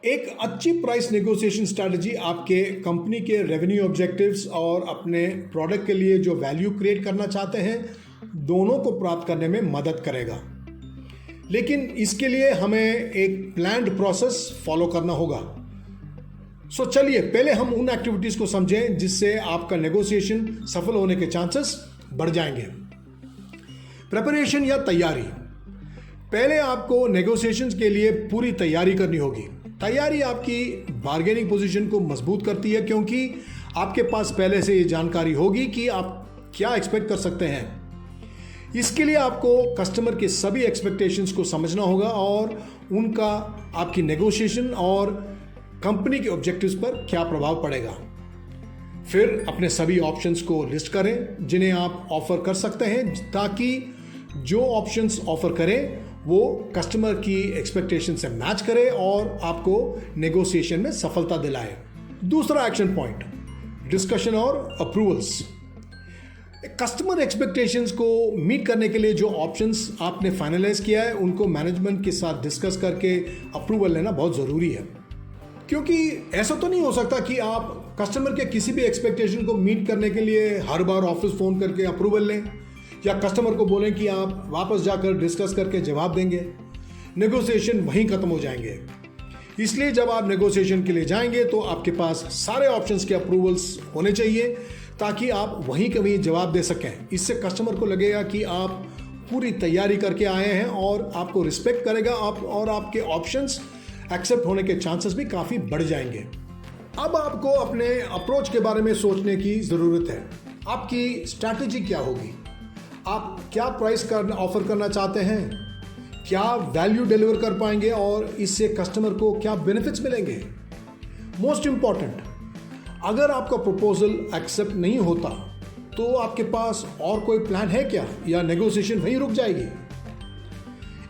एक अच्छी price negotiation strategy आपके कंपनी के रेवेन्यू ऑब्जेक्टिव्स और अपने प्रोडक्ट के लिए जो वैल्यू क्रिएट करना चाहते हैं दोनों को प्राप्त करने में मदद करेगा। लेकिन इसके लिए हमें एक प्लान्ड प्रोसेस फॉलो करना होगा। सो चलिए पहले हम उन एक्टिविटीज को समझें जिससे आपका नेगोशिएशन सफल होने के चांसेस बढ़ जाएंगे। प्रिपरेशन या तैयारी। पहले आपको नेगोशिएशंस के लिए पूरी तैयारी करनी होगी। तैयारी आपकी बार्गेनिंग पोजीशन को मजबूत करती है क्योंकि आपके पास पहले से ये जानकारी होगी कि आप क्या एक्सपेक्ट कर सकते हैं। इसके लिए आपको कस्टमर के सभी एक्सपेक्टेशंस को समझना होगा और उनका आपकी नेगोशिएशन और कंपनी के ऑब्जेक्टिव्स पर क्या प्रभाव पड़ेगा। फिर अपने सभी ऑप्शंस को लिस्ट करें जिन्हें आप ऑफर कर सकते हैं ताकि जो ऑप्शंस ऑफर करें वो कस्टमर की एक्सपेक्टेशन से मैच करे और आपको नेगोशिएशन में सफलता दिलाए। दूसरा एक्शन पॉइंट, डिस्कशन और अप्रूवल्स। कस्टमर एक्सपेक्टेशंस को मीट करने के लिए जो ऑप्शंस आपने फाइनलाइज किया है उनको मैनेजमेंट के साथ डिस्कस करके अप्रूवल लेना बहुत ज़रूरी है, क्योंकि ऐसा तो नहीं हो सकता कि आप कस्टमर के किसी भी एक्सपेक्टेशन को मीट करने के लिए हर बार ऑफिस फ़ोन करके अप्रूवल लें या कस्टमर को बोलें कि आप वापस जाकर डिस्कस करके जवाब देंगे। नेगोशिएशन वहीं खत्म हो जाएंगे। इसलिए जब आप नेगोशिएशन के लिए जाएंगे तो आपके पास सारे ऑप्शंस के अप्रूवल्स होने चाहिए ताकि आप वहीं के वहीं जवाब दे सकें। इससे कस्टमर को लगेगा कि आप पूरी तैयारी करके आए हैं और आपको रिस्पेक्ट करेगा और आपके ऑप्शंस एक्सेप्ट होने के चांसेस भी काफ़ी बढ़ जाएंगे। अब आपको अपने अप्रोच के बारे में सोचने की ज़रूरत है। आपकी स्ट्रैटेजी क्या होगी? आप क्या प्राइस ऑफर करना चाहते हैं? क्या वैल्यू डिलीवर कर पाएंगे और इससे कस्टमर को क्या बेनिफिट्स मिलेंगे? मोस्ट इंपॉर्टेंट, अगर आपका प्रपोजल एक्सेप्ट नहीं होता तो आपके पास और कोई प्लान है क्या या नेगोशिएशन वहीं रुक जाएगी?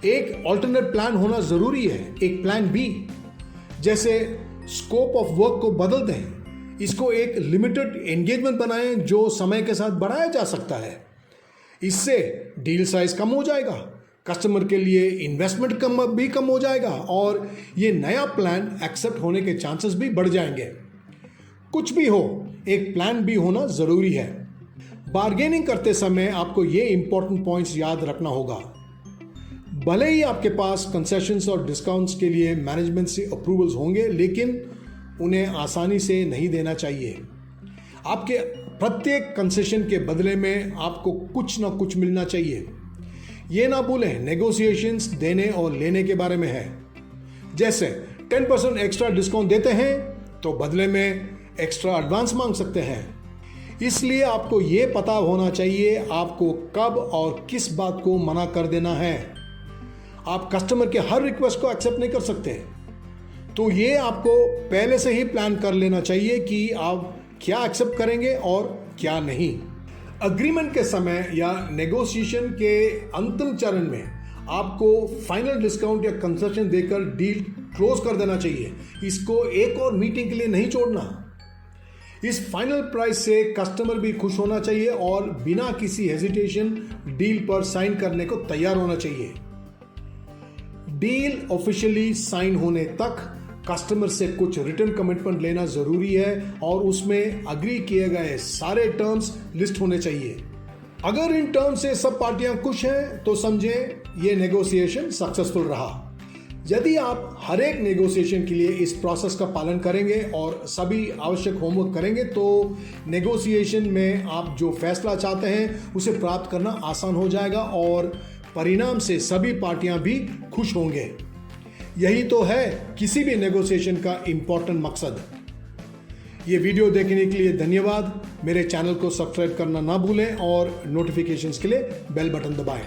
एक ऑल्टरनेट प्लान होना जरूरी है, एक प्लान बी। जैसे स्कोप ऑफ वर्क को बदल दें, इसको एक लिमिटेड एंगेजमेंट बनाएं जो समय के साथ बढ़ाया जा सकता है। इससे डील साइज कम हो जाएगा, कस्टमर के लिए इन्वेस्टमेंट कम हो जाएगा और ये नया प्लान एक्सेप्ट होने के चांसेस भी बढ़ जाएंगे। कुछ भी हो, एक प्लान भी होना जरूरी है। बार्गेनिंग करते समय आपको ये इंपॉर्टेंट पॉइंट्स याद रखना होगा। भले ही आपके पास कंसेशंस और डिस्काउंट्स के लिए मैनेजमेंट से अप्रूवल्स होंगे, लेकिन उन्हें आसानी से नहीं देना चाहिए। आपके प्रत्येक कंसेशन के बदले में आपको कुछ ना कुछ मिलना चाहिए। ये ना भूलें, नेगोशिएशंस देने और लेने के बारे में है। जैसे 10% एक्स्ट्रा डिस्काउंट देते हैं तो बदले में एक्स्ट्रा एडवांस मांग सकते हैं। इसलिए आपको ये पता होना चाहिए आपको कब और किस बात को मना कर देना है। आप कस्टमर के हर रिक्वेस्ट को एक्सेप्ट नहीं कर सकते, तो ये आपको पहले से ही प्लान कर लेना चाहिए कि आप क्या एक्सेप्ट करेंगे और क्या नहीं। अग्रीमेंट के समय या नेगोशिएशन के अंतिम चरण में आपको फाइनल डिस्काउंट या कंसेशन देकर डील क्लोज कर देना चाहिए। इसको एक और मीटिंग के लिए नहीं छोड़ना। इस फाइनल प्राइस से कस्टमर भी खुश होना चाहिए और बिना किसी हेजिटेशन डील पर साइन करने को तैयार होना चाहिए। डील ऑफिशियली साइन होने तक कस्टमर से कुछ रिटर्न कमिटमेंट लेना जरूरी है और उसमें अग्री किए गए सारे टर्म्स लिस्ट होने चाहिए। अगर इन टर्म्स से सब पार्टियां खुश हैं तो समझें ये नेगोशिएशन सक्सेसफुल रहा। यदि आप हर एक नेगोशिएशन के लिए इस प्रोसेस का पालन करेंगे और सभी आवश्यक होमवर्क करेंगे तो नेगोशिएशन में आप जो फैसला चाहते हैं उसे प्राप्त करना आसान हो जाएगा और परिणाम से सभी पार्टियां भी खुश होंगे। यही तो है किसी भी नेगोशिएशन का इंपॉर्टेंट मकसद। ये वीडियो देखने के लिए धन्यवाद। मेरे चैनल को सब्सक्राइब करना ना भूलें और नोटिफिकेशंस के लिए बेल बटन दबाएं।